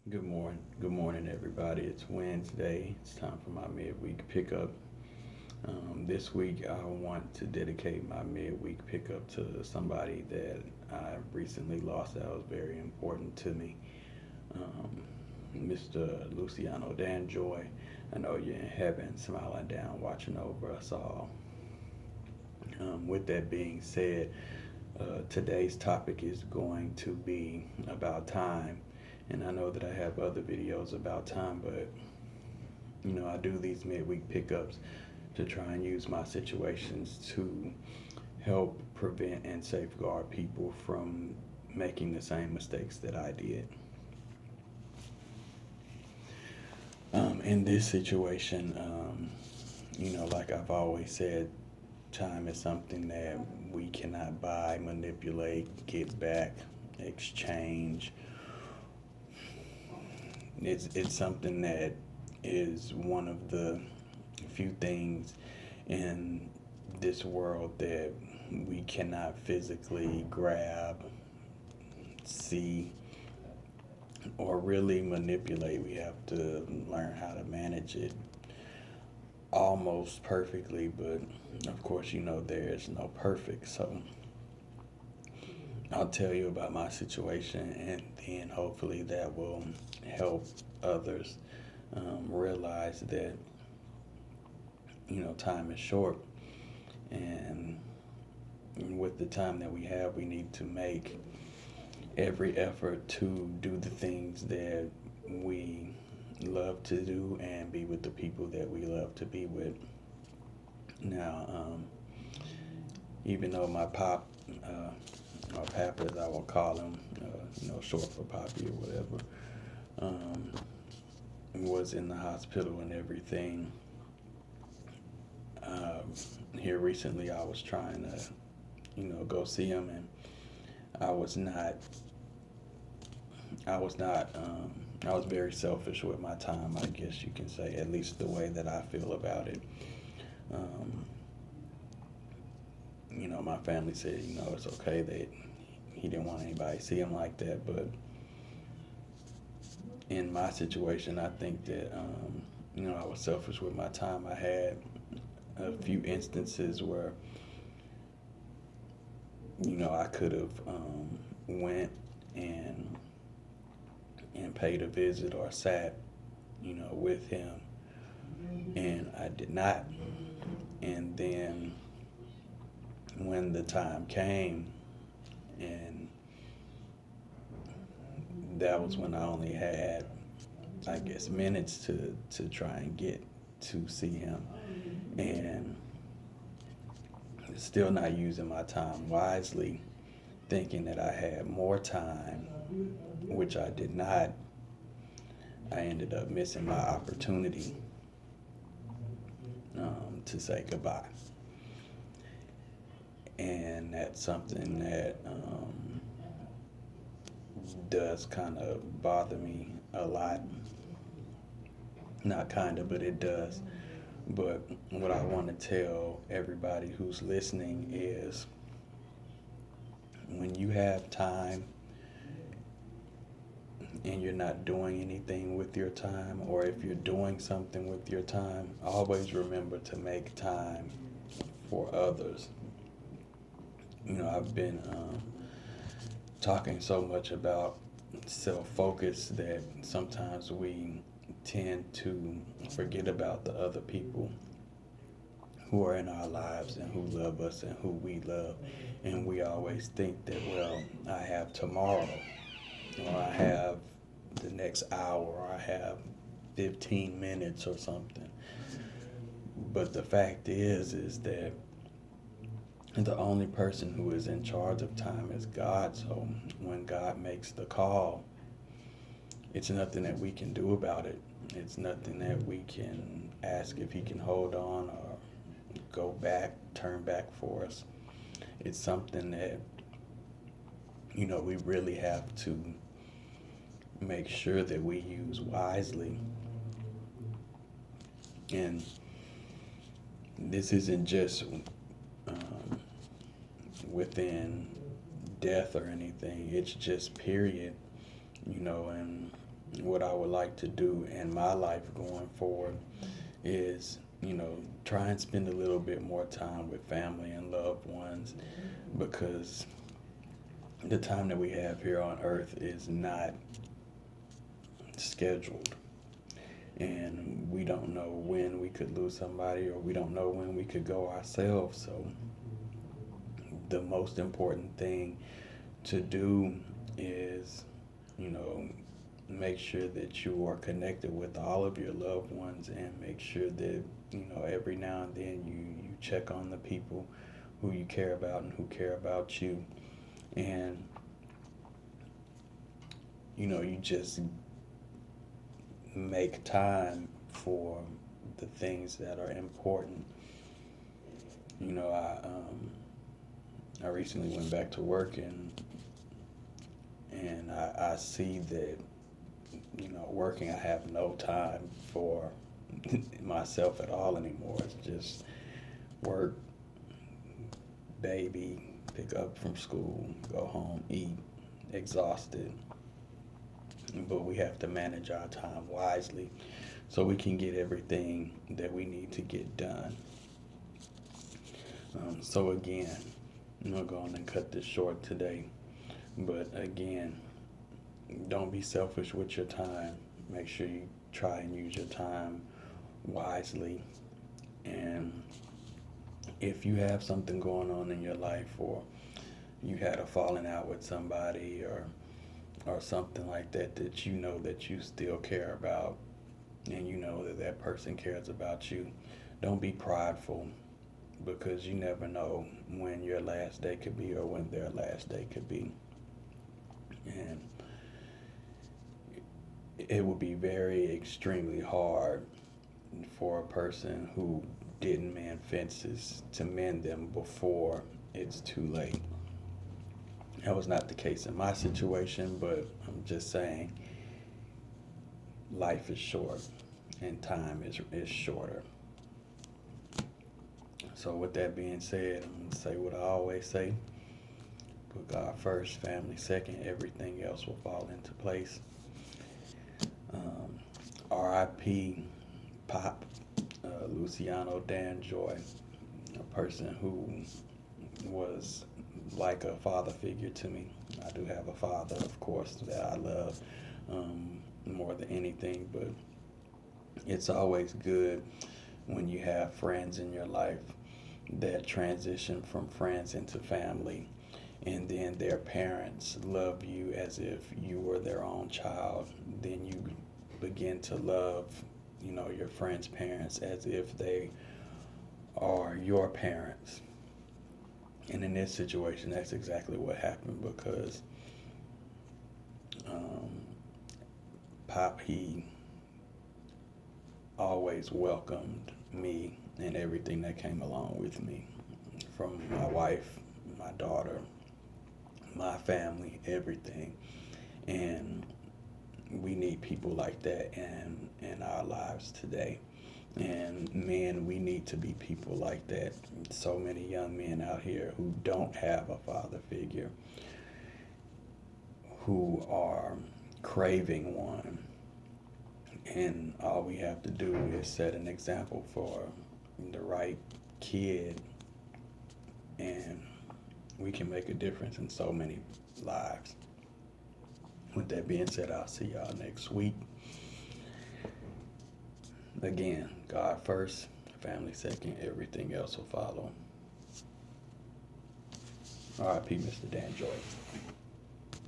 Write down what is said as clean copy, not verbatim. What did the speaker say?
Good morning, everybody. It's Wednesday. It's time for my midweek pickup. This week, I want to dedicate my midweek pickup to somebody that I recently lost that was very important to me, Mr. Luciano Danjoy. I know you're in heaven, smiling down, watching over us all. With that being said, today's topic is going to be about time. And I know that I have other videos about time, but I do these midweek pickups to try and use my situations to help prevent and safeguard people from making the same mistakes that I did. In this situation, like I've always said, time is something that we cannot buy, manipulate, get back, exchange. It's something that is one of the few things in this world that we cannot physically grab, see, or really manipulate. We have to learn how to manage it almost perfectly, but of course, there's no perfect. So I'll tell you about my situation, and then hopefully that will help others realize that time is short, and with the time that we have, we need to make every effort to do the things that we love to do and be with the people that we love to be with. Now, even though my pop, or Papa, as I will call him, short for Poppy or whatever, um, was in the hospital and everything. Um, Here recently, I was trying to, go see him, and I was not, I was not, I was very selfish with my time, I guess you can say, at least the way that I feel about it. Um, my family said, it's okay that he didn't want anybody to see him like that, but in my situation, I think that, I was selfish with my time. I had a few instances where, I could have went and paid a visit or sat, with him, and I did not. And then when the time came, and that was when I only had, I guess, minutes to try and get to see him, and still not using my time wisely, thinking that I had more time, which I did not. I ended up missing my opportunity to say goodbye. And that's something that does kind of bother me a lot. Not kind of, but it does. But what I want to tell everybody who's listening is when you have time and you're not doing anything with your time, or if you're doing something with your time, always remember to make time for others. I've been talking so much about self focus that sometimes we tend to forget about the other people who are in our lives and who love us and who we love. And we always think that, well, I have tomorrow, or I have the next hour, or I have 15 minutes or something. But the fact is that the only person who is in charge of time is God. So when God makes the call, it's nothing that we can do about it. It's nothing that we can ask if he can hold on or go back, turn back for us. It's something that, we really have to make sure that we use wisely. And this isn't just um, within death or anything, it's just period, and what I would like to do in my life going forward is, try and spend a little bit more time with family and loved ones, because the time that we have here on earth is not scheduled. And we don't know when we could lose somebody, or we don't know when we could go ourselves. So the most important thing to do is, make sure that you are connected with all of your loved ones, and make sure that, every now and then you check on the people who you care about and who care about you. And, you just make time for the things that are important. I recently went back to work, and I see that, working, I have no time for myself at all anymore. It's just work, baby, pick up from school, go home, eat, exhausted. But we have to manage our time wisely so we can get everything that we need to get done. So again, I'm going to go on and cut this short today. But again, don't be selfish with your time. Make sure you try and use your time wisely. And if you have something going on in your life, or you had a falling out with somebody, or something like that, that you still care about, and that person cares about you, don't be prideful, because you never know when your last day could be, or when their last day could be. And it would be very extremely hard for a person who didn't mend fences to mend them before it's too late. That was not the case in my situation, but I'm just saying, life is short and time is shorter. So with that being said, I'm going to say what I always say: put God first, family second, everything else will fall into place. R.I.P. Pop, Luciano Danjoy, a person who was like a father figure to me. I do have a father, of course, that I love more than anything, but it's always good when you have friends in your life that transition from friends into family, and then their parents love you as if you were their own child. Then you begin to love, your friends' parents as if they are your parents. And in this situation, that's exactly what happened, because Pop, he always welcomed me and everything that came along with me, from my wife, my daughter, my family, everything. And we need people like that in our lives today. And men, we need to be people like that. So many young men out here who don't have a father figure, who are craving one. And all we have to do is set an example for the right kid, and we can make a difference in so many lives. With that being said, I'll see y'all next week. Again, God first, family second, everything else will follow. R.I.P. Mr. Danjoy.